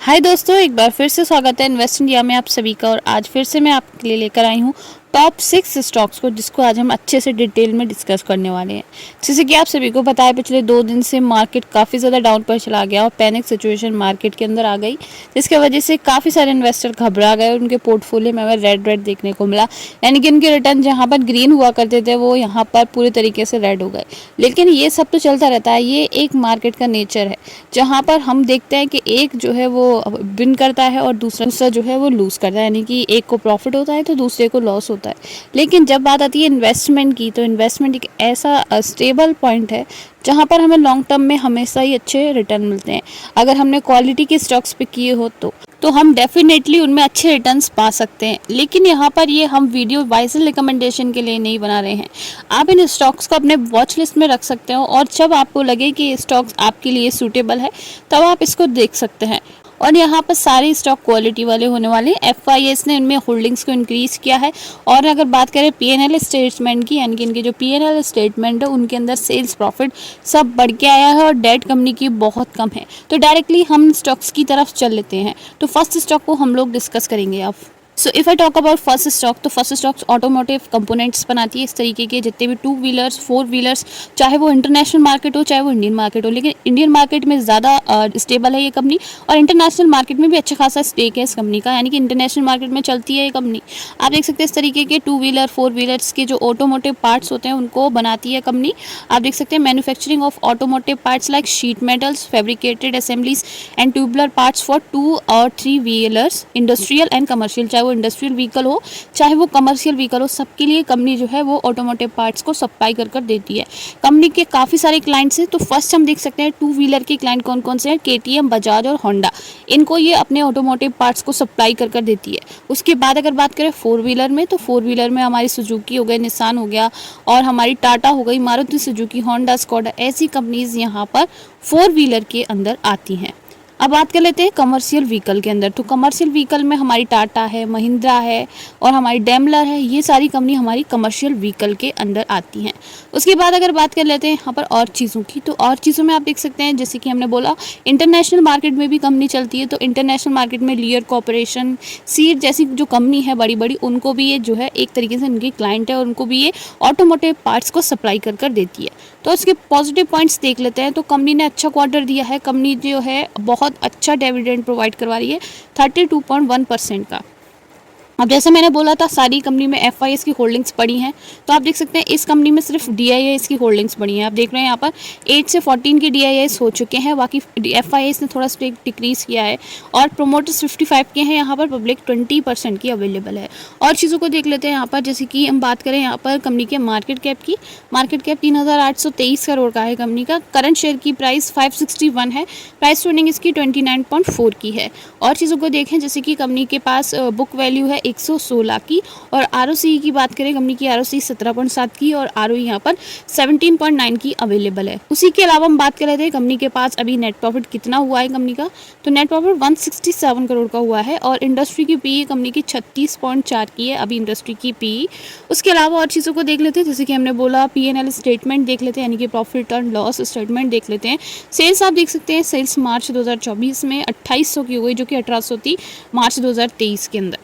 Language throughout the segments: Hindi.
हाय दोस्तों, एक बार फिर से स्वागत है इन्वेस्ट इंडिया में आप सभी का। और आज फिर से मैं आपके लिए लेकर आई हूँ टॉप 6 स्टॉक्स को, जिसको आज हम अच्छे से डिटेल में डिस्कस करने वाले हैं। जैसे कि आप सभी को पता है, पिछले 2 दिन से मार्केट काफ़ी ज़्यादा डाउन पर चला गया और पैनिक सिचुएशन मार्केट के अंदर आ गई, जिसकी वजह से काफ़ी सारे इन्वेस्टर घबरा गए और उनके पोर्टफोलियो में हमें रेड देखने को मिला। यानी कि उनके रिटर्न जहाँ पर ग्रीन हुआ करते थे वो यहाँ पर पूरे तरीके से रेड हो गए। लेकिन ये सब तो चलता रहता है, ये एक मार्केट का नेचर है, जहाँ पर हम देखते हैं कि एक जो है वो विन करता है और दूसरा जो है वो लूज़ करता है। यानी कि एक को प्रॉफिट होता है तो दूसरे को लॉस होता है। लेकिन जब बात आती है इन्वेस्टमेंट की, तो इन्वेस्टमेंट एक ऐसा स्टेबल पॉइंट है जहाँ पर हमें लॉन्ग टर्म में हमेशा ही अच्छे रिटर्न मिलते हैं। अगर हमने क्वालिटी के स्टॉक्स पे किए हो तो हम डेफिनेटली उनमें अच्छे रिटर्न्स पा सकते हैं। लेकिन यहाँ पर ये हम वीडियो वाइजल रिकमेंडेशन के लिए नहीं बना रहे हैं। आप इन स्टॉक्स को अपने वॉच लिस्ट में रख सकते हो और जब आपको लगे कि ये स्टॉक्स आपके लिए सूटेबल है तब आप इसको देख सकते हैं। और यहाँ पर सारे स्टॉक क्वालिटी वाले होने वाले हैं। FIS ने इनमें होल्डिंग्स को इंक्रीज़ किया है। और अगर बात करें PNL स्टेटमेंट की, यानी कि इनके जो PNL स्टेटमेंट है उनके अंदर सेल्स प्रॉफिट सब बढ़ के आया है और डेट कंपनी की बहुत कम है। तो डायरेक्टली हम स्टॉक्स की तरफ चल लेते हैं। तो फर्स्ट स्टॉक को हम लोग डिस्कस करेंगे अब। So if I talk about first stock, तो फर्स्ट स्टॉक्स ऑटोमोटिव कंपोनेंट्स बनाती है। इस तरीके के जितने भी 2 व्हीलर्स 4 व्हीलर्स, चाहे वो इंटरनेशनल मार्केट हो चाहे वो इंडियन मार्केट हो, लेकिन इंडियन मार्केट में ज़्यादा स्टेबल है ये कंपनी और इंटरनेशनल मार्केट में भी अच्छा खासा स्टेक है इस कंपनी का। यानी कि इंटरनेशनल मार्केट में चलती है ये कंपनी। आप देख सकते हैं इस तरीके के 2 व्हीलर 4 व्हीलर्स के जो ऑटोमोटिव पार्ट्स होते हैं उनको बनाती है कंपनी। आप देख सकते हैं manufacturing of automotive parts like sheet metals, fabricated assemblies and tubular parts for 2 और 3 व्हीलर्स, इंडस्ट्रियल एंड कमर्शियल, चाहे वो इंडस्ट्रियल व्हीकल हो चाहे वो कमर्शियल व्हीकल हो, सबके लिए कंपनी जो है वो ऑटोमोटिव पार्ट्स को सप्लाई कर देती है। कंपनी के काफ़ी सारे क्लाइंट्स हैं। तो फर्स्ट हम देख सकते हैं 2 व्हीलर के क्लाइंट कौन कौन से हैं। KTM, बजाज और होंडा, इनको ये अपने ऑटोमोटिव पार्ट्स को सप्लाई कर देती है। उसके बाद अगर बात करें 4 व्हीलर में, तो 4 व्हीलर में हमारी सुजुकी हो गई, निसान हो गया और हमारी टाटा हो गई, मारुति सुजुकी, होंडा, स्कोडा, ऐसी कंपनीज यहाँ पर 4 व्हीलर के अंदर आती हैं। अब बात कर लेते हैं कमर्शियल व्हीकल के अंदर। तो कमर्शियल व्हीकल में हमारी टाटा है, महिंद्रा है और हमारी डेमलर है, ये सारी कंपनी हमारी कमर्शियल व्हीकल के अंदर आती हैं। उसके बाद अगर बात कर लेते हैं यहाँ पर और चीज़ों की, तो और चीज़ों में आप देख सकते हैं जैसे कि हमने बोला इंटरनेशनल मार्केट में भी कंपनी चलती है। तो इंटरनेशनल मार्केट में लियर कॉर्पोरेशन, सीट जैसी जो कंपनी है बड़ी बड़ी, उनको भी ये जो है एक तरीके से उनकी क्लाइंट है और उनको भी ये ऑटोमोटिव पार्ट्स को सप्लाई कर देती है। तो इसके पॉजिटिव पॉइंट्स देख लेते हैं। तो कंपनी ने अच्छा क्वार्टर दिया है। कंपनी जो है बहुत अच्छा डिविडेंड प्रोवाइड करवा रही है 32.1% का। अब जैसे मैंने बोला था सारी कंपनी में FIS की होल्डिंग्स पड़ी हैं, तो आप देख सकते हैं इस कंपनी में सिर्फ DIIS की होल्डिंग्स पड़ी हैं। आप देख रहे हैं यहाँ पर 8 से 14 के DIIS हो चुके हैं, बाकी FIS ने थोड़ा स्टेक डिक्रीज़ किया है और प्रोमोटर्स 55 के हैं। यहाँ पर पब्लिक 20% की अवेलेबल है। और चीज़ों को देख लेते हैं यहाँ पर, जैसे कि हम बात करें यहाँ पर कंपनी के मार्केट कैप की। मार्केट कैप 3823 करोड़ का है कंपनी का। करंट शेयर की प्राइस 561 है। प्राइस टू अर्निंग इसकी 29.4 की है। और चीज़ों को देखें जैसे कि कंपनी के पास बुक वैल्यू है 116 की और ROCE की बात करें, कंपनी की ROCE 17.7 की और ROE यहाँ पर 17.9 की अवेलेबल है। उसी के अलावा हम बात कर रहे थे कंपनी के पास अभी नेट प्रॉफिट कितना हुआ है कंपनी का, तो नेट प्रॉफिट 167 करोड़ का हुआ है और इंडस्ट्री की PE कंपनी की 36.4 की है अभी इंडस्ट्री की PE। उसके अलावा और चीज़ों को देख लेते हैं, जैसे कि हमने बोला PNL स्टेटमेंट देख लेते हैं, यानी कि प्रॉफिट एंड लॉस स्टेटमेंट देख लेते हैं। सेल्स आप देख सकते हैं, सेल्स मार्च 2024 में 2800 की हो गई, जो कि 1800 थी मार्च 2023 के अंदर।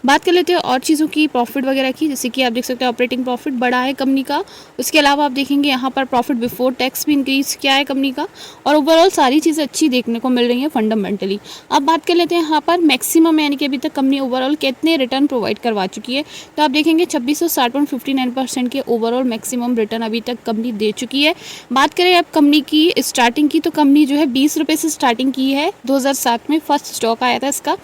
बात कर लेते हैं और चीज़ों की, प्रॉफिट वगैरह की, जैसे कि आप देख सकते हैं ऑपरेटिंग प्रॉफिट बढ़ा है कंपनी का। उसके अलावा आप देखेंगे यहाँ पर प्रॉफिट बिफोर टैक्स भी इंक्रीज़ किया है कंपनी का और ओवरऑल सारी चीज़ें अच्छी देखने को मिल रही हैं फंडामेंटली। अब बात कर लेते हैं यहाँ पर मैक्सिमम, यानी कि अभी तक कंपनी ओवरऑल कितने रिटर्न प्रोवाइड करवा चुकी है। तो आप देखेंगे 2660.59% के ओवरऑल मैक्सिमम रिटर्न अभी तक कंपनी दे चुकी है। बात करें अब कंपनी की स्टार्टिंग की, तो कंपनी जो है 20 रुपये से स्टार्टिंग की है। 2007 में फर्स्ट स्टॉक आया था इसका,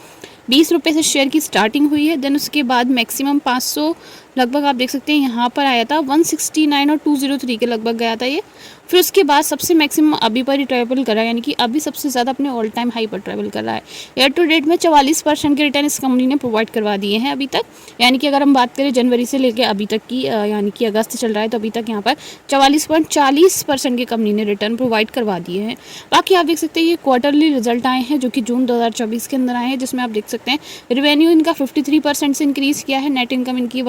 20 रुपये से शेयर की स्टार्टिंग हुई है। देन उसके बाद मैक्सिमम 500 लगभग आप देख सकते हैं यहाँ पर आया था, 169 और 203 के लगभग गया था ये। फिर उसके बाद सबसे मैक्सिमम अभी पर ही ट्रैवल कर रहा है, यानी कि अभी सबसे ज़्यादा अपने ऑल टाइम हाई पर ट्रैवल कर रहा है। ईयर टू डेट में 44% के रिटर्न इस कंपनी ने प्रोवाइड करवा दिए हैं अभी तक। यानी कि अगर हम बात करें जनवरी से लेकर अभी तक की, यानी कि अगस्त चल रहा है, तो अभी तक यहाँ पर 44.40% की कंपनी ने रिटर्न प्रोवाइड करवा दिए हैं। बाकी आप देख सकते हैं ये क्वार्टरली रिजल्ट आए हैं जो कि जून 2024 के अंदर आए हैं, जिसमें आप देख सकते हैं रेवेन्यू इनका 53% से इंक्रीज़ किया है। नेट इनकम इनकी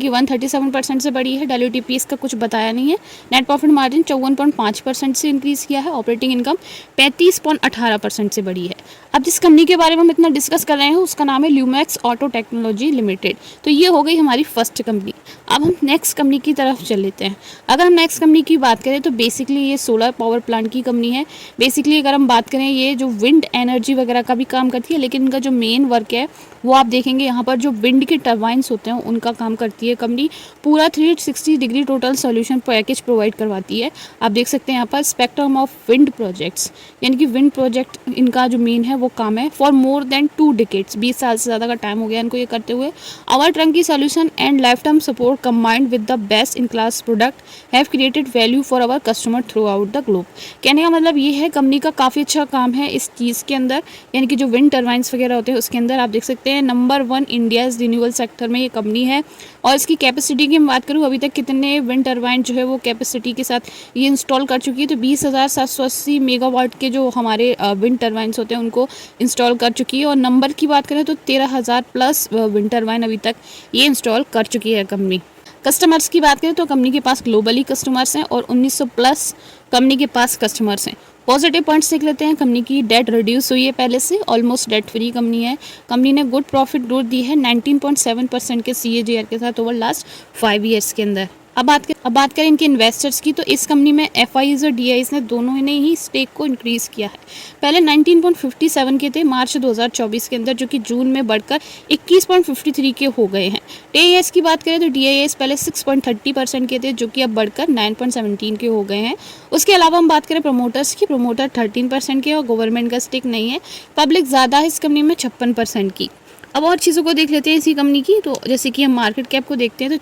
137% से बढ़ी है। डायल्यूटेड EPS का कुछ बताया नहीं है। नेट प्रॉफिट मार्जिन 51.5% से इंक्रीज़ किया है। ऑपरेटिंग इनकम 35.18% से बढ़ी है। अब जिस कंपनी के बारे में हम इतना डिस्कस कर रहे हैं उसका नाम है ल्यूमैक्स ऑटो टेक्नोलॉजी लिमिटेड। तो ये हो गई हमारी फर्स्ट कंपनी। अब हम नेक्स्ट कंपनी की तरफ चल लेते हैं। अगर हम नेक्स्ट कंपनी की बात करें तो बेसिकली ये सोलर पावर प्लांट की कंपनी है। बेसिकली अगर हम बात करें ये जो विंड एनर्जी वगैरह का भी काम करती है, लेकिन इनका जो मेन वर्क है वो आप देखेंगे यहाँ पर जो विंड के टर्बाइंस होते हैं उनका काम करती है कंपनी। पूरा 360 degree total solution package provide करवाती है। आप देख सकते हैं यहाँ पर स्पेक्ट्रम ऑफ विंड प्रोजेक्ट्स, यानी कि विंड प्रोजेक्ट इनका जो मेन है वो काम है फॉर मोर देन 2 डिकेड्स, 20 साल से ज़्यादा का टाइम हो गया इनको ये करते हुए। Our turnkey solution and life time support combined with the best in class product have created value for our customer throughout the globe. कहने का मतलब ये है कंपनी का काफ़ी अच्छा काम है इस चीज़ के अंदर, यानी कि जो विंड टर्बाइंस वगैरह होते हैं उसके अंदर। आप देख सकते हैं नंबर 1 इंडिया रिन्यूएबल सेक्टर में ये कंपनी है। और इसकी कैपेसिटी की मैं बात करूँ अभी तक कितने विंड टर्बाइन जो है वो कैपेसिटी के साथ ये इंस्टॉल कर चुकी है, तो 20,780 मेगावाट के जो हमारे विंड टर्बाइंस होते हैं उनको इंस्टॉल कर चुकी है। और नंबर की बात करें तो 13,000 प्लस विंड टर्बाइन अभी तक ये इंस्टॉल कर चुकी है कंपनी। कस्टमर्स की बात करें तो कंपनी के पास ग्लोबली कस्टमर्स हैं और 1900 प्लस कंपनी के पास कस्टमर्स हैं। पॉजिटिव पॉइंट्स देख लेते हैं। कंपनी की डेट रिड्यूस हुई है पहले से, ऑलमोस्ट डेट फ्री कंपनी है। कंपनी ने गुड प्रॉफिट ग्रोथ दी है 19.7% के CAGR के साथ ओवर लास्ट 5 ईयर्स के अंदर। अब बात करें इनके इन्वेस्टर्स की, तो इस कंपनी में FIs और DIs ने दोनों ने ही स्टेक को इंक्रीज़ किया है। पहले 19.57 के थे मार्च 2024 के अंदर, जो कि जून में बढ़कर 21.53 के हो गए हैं। DIs की बात करें तो DIs पहले 6.30% के थे, जो कि अब बढ़कर 9.17 के हो गए हैं। उसके अलावा हम बात करें प्रमोटर्स की, प्रमोटर 13% के और गवर्नमेंट का स्टेक नहीं है। पब्लिक ज़्यादा है इस कंपनी में 56% की। अब और चीज़ों को देख लेते हैं इसी कंपनी की, तो जैसे कि हम मार्केट कैप को देखते हैं तो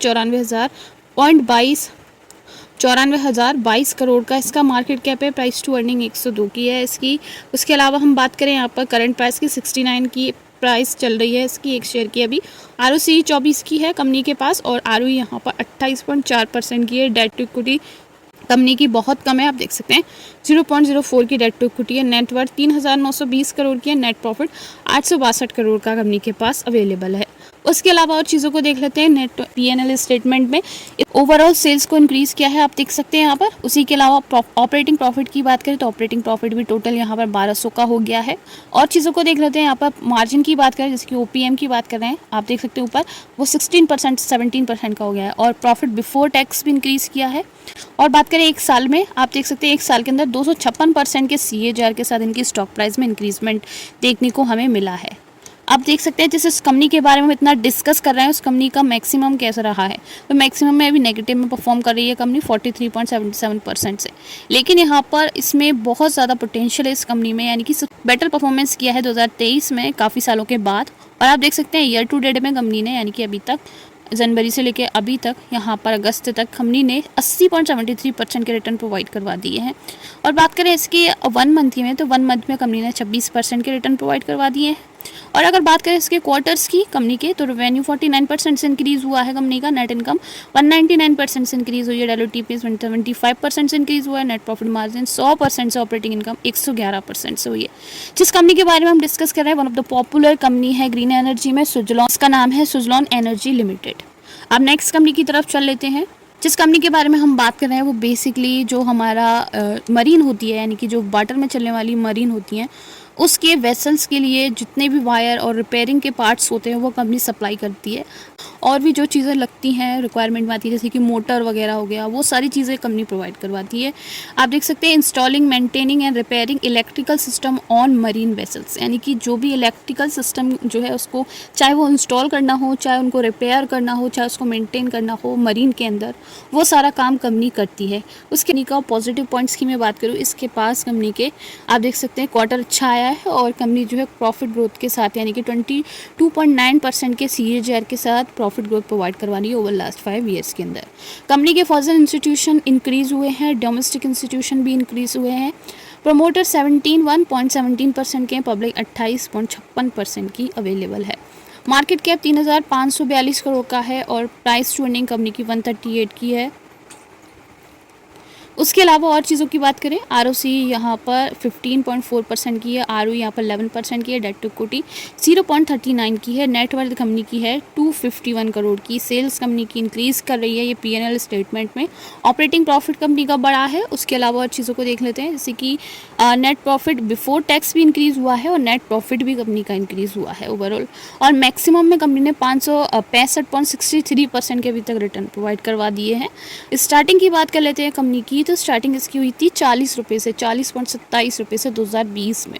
94,022 करोड़ का इसका मार्केट कैप है। प्राइस टू अर्निंग 102 की है इसकी। उसके अलावा हम बात करें यहाँ पर करंट प्राइस की 69 की प्राइस चल रही है इसकी एक शेयर की। अभी ROCE 24 की है कंपनी के पास और ROE यहाँ पर 28.4% की है। डेट टू इक्विटी कंपनी की बहुत कम है, आप देख सकते हैं 0.04 की डेट टू इक्विटी है। नेटवर्थ 3,920 करोड़ की है। नेट प्रॉफिट 862 करोड़ का कंपनी के पास अवेलेबल है। उसके अलावा और चीज़ों को देख लेते हैं। नेट P&L स्टेटमेंट में ओवरऑल सेल्स को इंक्रीज़ किया है, आप देख सकते हैं यहाँ पर। उसी के अलावा ऑपरेटिंग प्रॉफिट की बात करें तो ऑपरेटिंग प्रॉफिट भी टोटल यहाँ पर 1200 का हो गया है। और चीज़ों को देख लेते हैं यहाँ पर। मार्जिन की बात करें, जैसे कि OPM की बात कर रहे हैं, आप देख सकते हैं ऊपर वो 16% 17% का हो गया है। और प्रॉफिट बिफोर टैक्स भी इंक्रीज़ किया है। और बात करें एक साल में, आप देख सकते हैं एक साल के अंदर 256% के CAGR के साथ इनकी स्टॉक प्राइस में इंक्रीजमेंट देखने को हमें मिला है। आप देख सकते हैं जिस इस कंपनी के बारे में इतना डिस्कस कर रहे हैं उस कंपनी का मैक्सिमम कैसा रहा है, तो मैक्सिमम में अभी नेगेटिव में परफॉर्म कर रही है कंपनी 43.77% से। लेकिन यहाँ पर इसमें बहुत ज़्यादा पोटेंशियल है इस कंपनी में, यानी कि बेटर परफॉर्मेंस किया है 2023 में काफ़ी सालों के बाद। और आप देख सकते हैं ईयर टू डेट में कंपनी ने, यानी कि अभी तक जनवरी से लेकर अभी तक यहाँ पर अगस्त तक कंपनी ने 80.73% के रिटर्न प्रोवाइड करवा दिए हैं। और बात करें इसके 1 मंथ में, तो 1 मंथ में कंपनी ने 26% के रिटर्न प्रोवाइड करवा दिए हैं। और अगर बात करें इसके क्वार्टर्स की कंपनी के, तो रेवेन्यू 49% से इंक्रीज़ हुआ है कंपनी का। नेट इनकम 199% से इंक्रीज़ हुई है। डायलूटेड EPS 75% से इंक्रीज़ हुआ है। नेट प्रॉफिट मार्जिन 100% से, ऑपरेटिंग इनकम 111% से हुई है। जिस कंपनी के बारे में हम डिस्कस कर रहे हैं one of the popular company है ग्रीन एनर्जी में, सुजलॉन। इसका नाम है सुजलॉन एनर्जी लिमिटेड। अब नेक्स्ट कंपनी की तरफ चल लेते हैं। जिस कंपनी के बारे में हम बात कर रहे हैं वो बेसिकली जो हमारा मरीन होती है, यानी कि जो वाटर में चलने वाली मरीन होती हैं, उसके वेसल्स के लिए जितने भी वायर और रिपेयरिंग के पार्ट्स होते हैं वो कंपनी सप्लाई करती है। और भी जो चीज़ें लगती हैं रिक्वायरमेंट में आती है, जैसे कि मोटर वगैरह हो गया, वो सारी चीज़ें कंपनी प्रोवाइड करवाती है। आप देख सकते हैं installing, maintaining and repairing electrical system on marine vessels, यानी कि जो भी इलेक्ट्रिकल सिस्टम जो है उसको चाहे वो इंस्टॉल करना हो, चाहे उनको रिपेयर करना हो, चाहे उसको मेंटेन करना हो मरीन के अंदर, वो सारा काम कंपनी करती है। उसके निका पॉजिटिव पॉइंट्स की मैं बात करूँ, इसके पास कंपनी के आप देख सकते हैं क्वार्टर अच्छा आया है और कंपनी जो है प्रॉफिट ग्रोथ के साथ, यानी कि 22.9% के CAGR के साथ प्रॉफिट ग्रोथ प्रोवाइड करवानी है ओवर लास्ट 5 ईयर्स के अंदर। कंपनी के फॉरेन इंस्टीट्यूशन इंक्रीज़ हुए हैं, डोमेस्टिक इंस्टीट्यूशन भी इंक्रीज़ हुए हैं। प्रमोटर 1.17% के, पब्लिक 28.56% की अवेलेबल है। मार्केट कैप 3,542 करोड़ का है और प्राइस टू अर्निंग कंपनी की 138 की है। उसके अलावा और चीज़ों की बात करें, आरओसी यहाँ पर 15.4% की है, आरओई यहाँ पर 11% की है, डेट टू इक्विटी 0.39 की है, नेटवर्थ कंपनी की है 251 करोड़ की, सेल्स कंपनी की इंक्रीज़ कर रही है ये पीएनएल स्टेटमेंट में, ऑपरेटिंग प्रॉफिट कंपनी का बड़ा है। उसके अलावा और चीज़ों को देख लेते हैं, जैसे कि नेट प्रॉफिट बिफोर टैक्स भी इंक्रीज़ हुआ है और नेट प्रॉफिट भी कंपनी का इंक्रीज़ हुआ है ओवरऑल। और मैक्सिमम में कंपनी ने 565.63% के अभी तक रिटर्न प्रोवाइड करवा दिए हैं। स्टार्टिंग की बात कर लेते हैं कंपनी की, तो स्टार्टिंग इसकी हुई थी 40 रुपये से, 40.27 रुपये से 2020 में,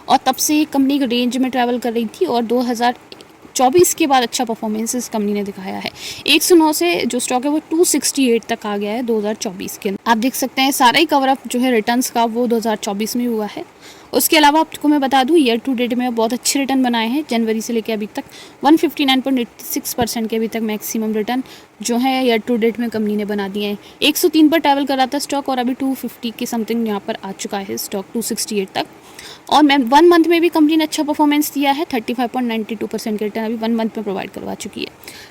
और तब से कंपनी रेंज में ट्रैवल कर रही थी और 2024 के बाद अच्छा परफॉर्मेंस इस कंपनी ने दिखाया है। 109 से जो स्टॉक है वो 268 तक आ गया है 2024 के अंदर। आप देख सकते हैं सारा ही कवर अप जो है रिटर्न्स का वो 2024 में हुआ है। उसके अलावा आपको मैं बता दूं, ईयर टू डेट में बहुत अच्छे रिटर्न बनाए हैं, जनवरी से लेकर अभी तक 159.86% के अभी तक मैक्सिमम रिटर्न जो है ईयर टू डेट में कंपनी ने बना दिए हैं। 103 पर ट्रैवल कर रहा था स्टॉक और अभी 250 के समथिंग यहाँ पर आ चुका है स्टॉक 268 तक। और मैं 1 मंथ में भी कंपनी ने अच्छा परफॉर्मेंस दिया है, 35.92% के रिटर्न अभी 1 मंथ में प्रोवाइड करवा चुकी है।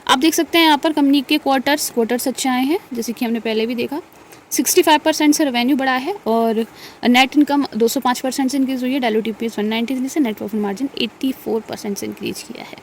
आप देख सकते हैं यहाँ पर कंपनी के क्वार्टर्स अच्छे आए हैं, जैसे कि हमने पहले भी देखा। 65% से रेवेन्यू बढ़ा है और नेट इनकम 205% से इंक्रीज़ हुई है, डायलूटेड ईपीएस 193 से, नेट प्रॉफिट मार्जिन 84% से इंक्रीज किया है।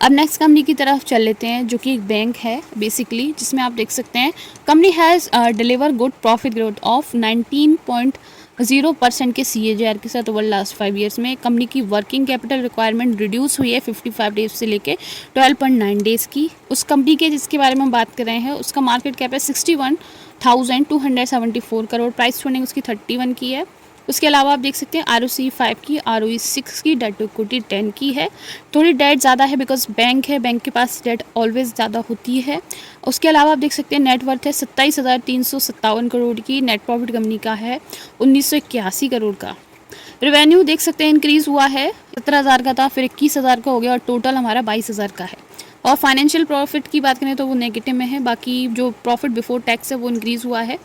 अब नेक्स्ट कंपनी की तरफ चल लेते हैं, जो कि एक बैंक है बेसिकली, जिसमें आप देख सकते हैं company has deliver good profit growth of 19.0% के CAGR के साथ ओवर लास्ट 5 ईयर्स में। कंपनी की वर्किंग कैपिटल रिक्वायरमेंट रिड्यूस हुई है 55 डेज से लेके 12.9 डेज़ की। उस कंपनी के जिसके बारे में हम बात कर रहे हैं उसका मार्केट कैप है 61,274 करोड़, प्राइस टू अर्निंग उसकी 31 की है। उसके अलावा आप देख सकते हैं ROC 5 की, ROE 6 की, डेट टू इक्विटी 10 की है। थोड़ी डेट ज़्यादा है बिकॉज बैंक है, बैंक के पास डेट ऑलवेज ज़्यादा होती है। उसके अलावा आप देख सकते हैं नेटवर्थ है 27,357 करोड़ की, नेट प्रॉफिट कंपनी का है 1981 करोड़ का। रेवेन्यू देख सकते हैं इंक्रीज़ हुआ है, 17,000 का था फिर 21,000 का हो गया और टोटल हमारा 22,000 का है। और फाइनेंशियल प्रॉफिट की बात करें तो वो नेगेटिव में है, बाकी जो प्रॉफिट बिफोर टैक्स है वो इंक्रीज़ हुआ है।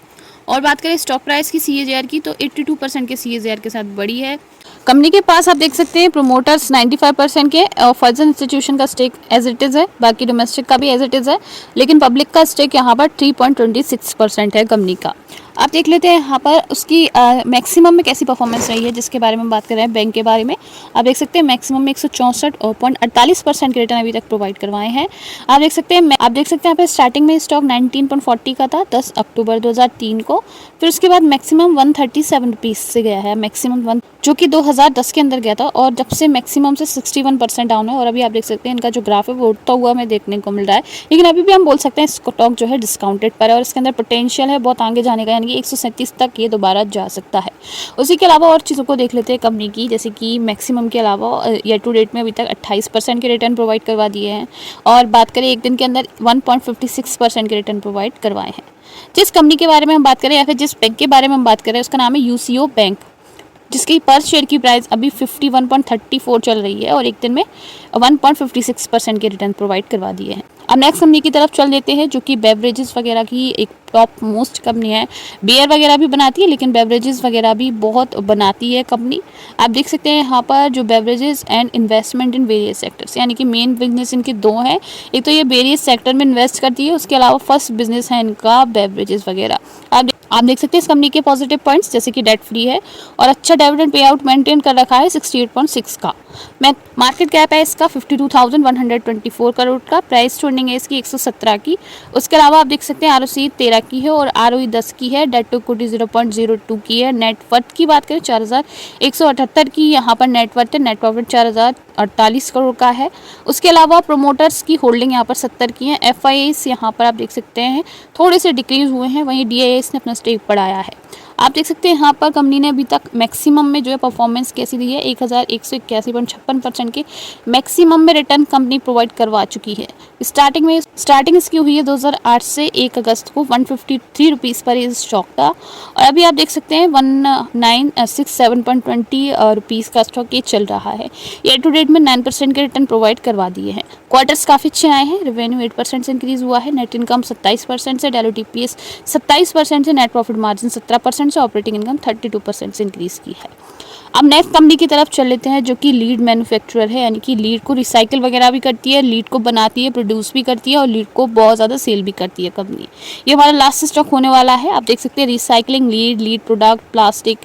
और बात करें स्टॉक प्राइस की CAGR की तो 82% के CAGR के साथ बढ़ी है। कंपनी के पास आप देख सकते हैं प्रोमोटर्स 95% के और फर्ज इंस्टीट्यूशन का स्टेक एज इट इज़ है, बाकी डोमेस्टिक का भी एज इट इज़ है, लेकिन पब्लिक का स्टेक यहाँ पर 3.26% है कंपनी का। आप देख लेते हैं यहाँ पर उसकी मैक्सिमम में कैसी परफॉर्मेंस रही है, जिसके बारे में बात कर रहे हैं बैंक के बारे में। आप देख सकते हैं मैक्सिमम में 164.48% के रिटर्न अभी तक प्रोवाइड करवाए हैं। आप देख सकते हैं यहाँ पर स्टार्टिंग में स्टॉक 19.40 का था 10 अक्टूबर 2003 को, फिर उसके बाद मैक्सिमम 137 रुपीज़ से गया है, मैक्सिमम 1 जो कि 2010 के अंदर गया था, और जब से मैक्सिमम से 61% डाउन है। और अभी आप देख सकते हैं इनका जो ग्राफ है वो उठता हुआ हमें देखने को मिल रहा है, लेकिन अभी भी हम बोल सकते हैं स्टॉक जो है डिस्काउंटेड पर है और इसके अंदर पोटेंशियल है बहुत आगे जाने का, यानी कि 137 तक ये दोबारा जा सकता है। उसी के अलावा और चीज़ों को देख लेते हैं कंपनी की, जैसे कि मैक्सिमम के अलावा ईयर टू डेट में अभी तक 28% के रिटर्न प्रोवाइड करवा दिए हैं, और बात करें एक दिन के अंदर 1.56% के रिटर्न प्रोवाइड करवाए हैं। जिस कंपनी के बारे में हम बात करें या फिर जिस बैंक के बारे में हम बात करें उसका नाम है UCO बैंक, जिसकी पर शेयर की प्राइस अभी 51.34 चल रही है और एक दिन में 1.56% के रिटर्न प्रोवाइड करवा दिए हैं। अब नेक्स्ट कंपनी की तरफ चल देते हैं, जो कि बेवरेजेस वगैरह की एक टॉप मोस्ट कंपनी है। बियर वगैरह भी बनाती है लेकिन बेवरेजेस वगैरह भी बहुत बनाती है कंपनी। आप देख सकते हैं यहाँ पर जो beverages and investment in various sectors, यानी कि मेन बिजनेस इनके 2 हैं, एक तो ये वेरियस सेक्टर में इन्वेस्ट करती है, उसके अलावा फर्स्ट बिजनेस है इनका बेवरेजेस वगैरह। आप देख सकते हैं इस कंपनी के पॉजिटिव पॉइंट्स, जैसे कि डेट फ्री है और अच्छा डिविडेंड पे आउट मेंटेन कर रखा है 68.6 का। मार्केट कैप है इसका 52,124 करोड़ का, प्राइस टू अर्निंग है इसकी 117 की। उसके अलावा आप देख सकते हैं ROC 13 की है और ROE 10 की है, डेट टू इक्विटी 0.02 की है। नेटवर्थ की बात करें 4,178 की यहाँ पर नेटवर्थ है, नेट प्रॉफिट 4,048 करोड़ का है। उसके अलावा प्रोमोटर्स की होल्डिंग यहाँ पर 70 की है। FIAs यहाँ पर आप देख सकते हैं थोड़े से डिक्रीज हुए हैं, वहीं DIAs ने अपना स्टेक बढ़ाया है। आप देख सकते हैं यहाँ पर कंपनी ने अभी तक मैक्सिमम में जो है परफॉर्मेंस कैसी दी है, 1,181.56% के मैक्सिमम में रिटर्न कंपनी प्रोवाइड करवा चुकी है। स्टार्टिंग इसकी हुई है 2008 से 1 अगस्त को 153 रुपीज़ पर इस स्टॉक का, और अभी आप देख सकते हैं 1967.20 रुपीज़ का स्टॉक ये चल रहा है। ईयर टू डेट में 9% के रिटर्न प्रोवाइड करवा दिए हैं। क्वार्टर्स काफ़ी अच्छे आए हैं, रेवेन्यू 8% से इंक्रीज़ हुआ है, नेट इनकम 27% से, डायलूटेड EPS 27% से, नेट प्रॉफिट मार्जिन 17% 32% से, ऑपरेटिंग इनकम 32% से इंक्रीज़ की है। अब नेक्स्ट कंपनी की तरफ चल लेते हैं, जो कि लीड मैन्युफैक्चरर है, यानी कि लीड को रिसाइकिल वगैरह भी करती है, लीड को बनाती है, प्रोड्यूस भी करती है और लीड को बहुत ज़्यादा सेल भी करती है कंपनी। ये हमारा लास्ट स्टॉक होने वाला है। आप देख सकते हैं recycling lead, lead product, plastic,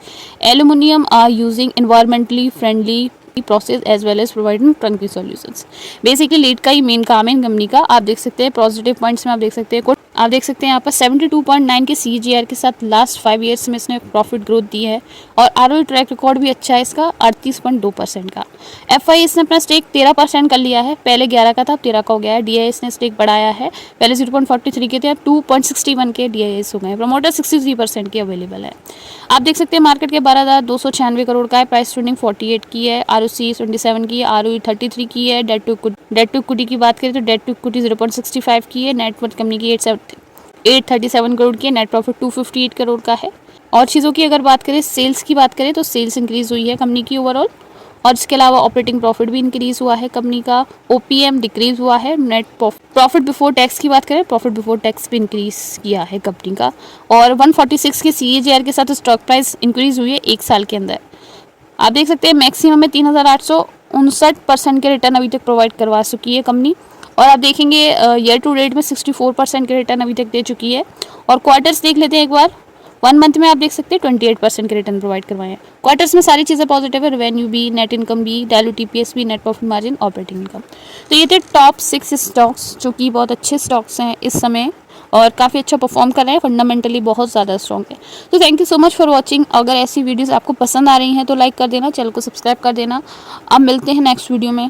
aluminium are using environmentally friendly process as well as providing turnkey solutions. Basically lead का ही मेन काम है इन कंपनी का। आप देख सकते हैं पॉजिटिव पॉइंट्स में आप देख सकते हैं यहाँ पर 72.9 के CAGR के साथ लास्ट 5 ईयर्स में इसने प्रॉफिट ग्रोथ दी है और ROE ट्रैक रिकॉर्ड भी अच्छा है इसका 38.2% का। FIS ने अपना स्टेक 13% कर लिया है, पहले 11 का था, अब 13 का हो गया है। DIS ने स्टेक बढ़ाया है, पहले 0.43 के थे, अब 2.61 के DIS हो गए। प्रमोटर 63% की अवेलेबल है। आप देख सकते हैं मार्केट के 12,296 करोड़ का है, प्राइस ट्रेडिंग 48 की है, ROC 27 की है, ROE 33 की है। डेट टू इक्विटी की बात करें तो डेट टू इक्विटी 0.65 की है। नेटवर्थ कंपनी की 837 करोड़ की है, नेट प्रॉफिट 258 करोड़ का है। और चीज़ों की अगर बात करें, सेल्स की बात करें तो सेल्स इंक्रीज़ हुई है कंपनी की ओवरऑल, और इसके अलावा ऑपरेटिंग प्रॉफिट भी इंक्रीज़ हुआ है कंपनी का, OPM डिक्रीज़ हुआ है। नेट प्रॉफिट बिफोर टैक्स की बात करें, प्रॉफिट बिफोर टैक्स भी इंक्रीज़ किया है कंपनी का, और 146 के CAGR के साथ स्टॉक प्राइस इंक्रीज़ हुई है 1 साल के अंदर। आप देख सकते हैं मैक्सिमम में 3,859% के रिटर्न अभी तक प्रोवाइड करवा चुकी है कंपनी, और आप देखेंगे ईयर टू डेट में 64% के रिटर्न अभी तक दे चुकी है। और क्वार्टर्स देख लेते हैं एक बार, 1 मंथ में आप देख सकते हैं 28% के रिटर्न प्रोवाइड करवाए हैं। क्वार्टर्स में सारी चीज़ें पॉजिटिव है, रेवेन्यू भी, नेट इनकम भी, डायलूट EPS भी, net profit margin, operating income. तो ये थे टॉप 6 स्टॉक्स जो कि बहुत अच्छे स्टॉक्स हैं इस समय और काफ़ी अच्छा परफॉर्म कर रहे हैं, फंडामेंटली बहुत ज़्यादा स्ट्रॉन्ग है। तो thank you so much for watching. अगर ऐसी वीडियोज़ आपको पसंद आ रही हैं तो लाइक कर देना, चैनल को सब्सक्राइब कर देना। अब मिलते हैं नेक्स्ट वीडियो में।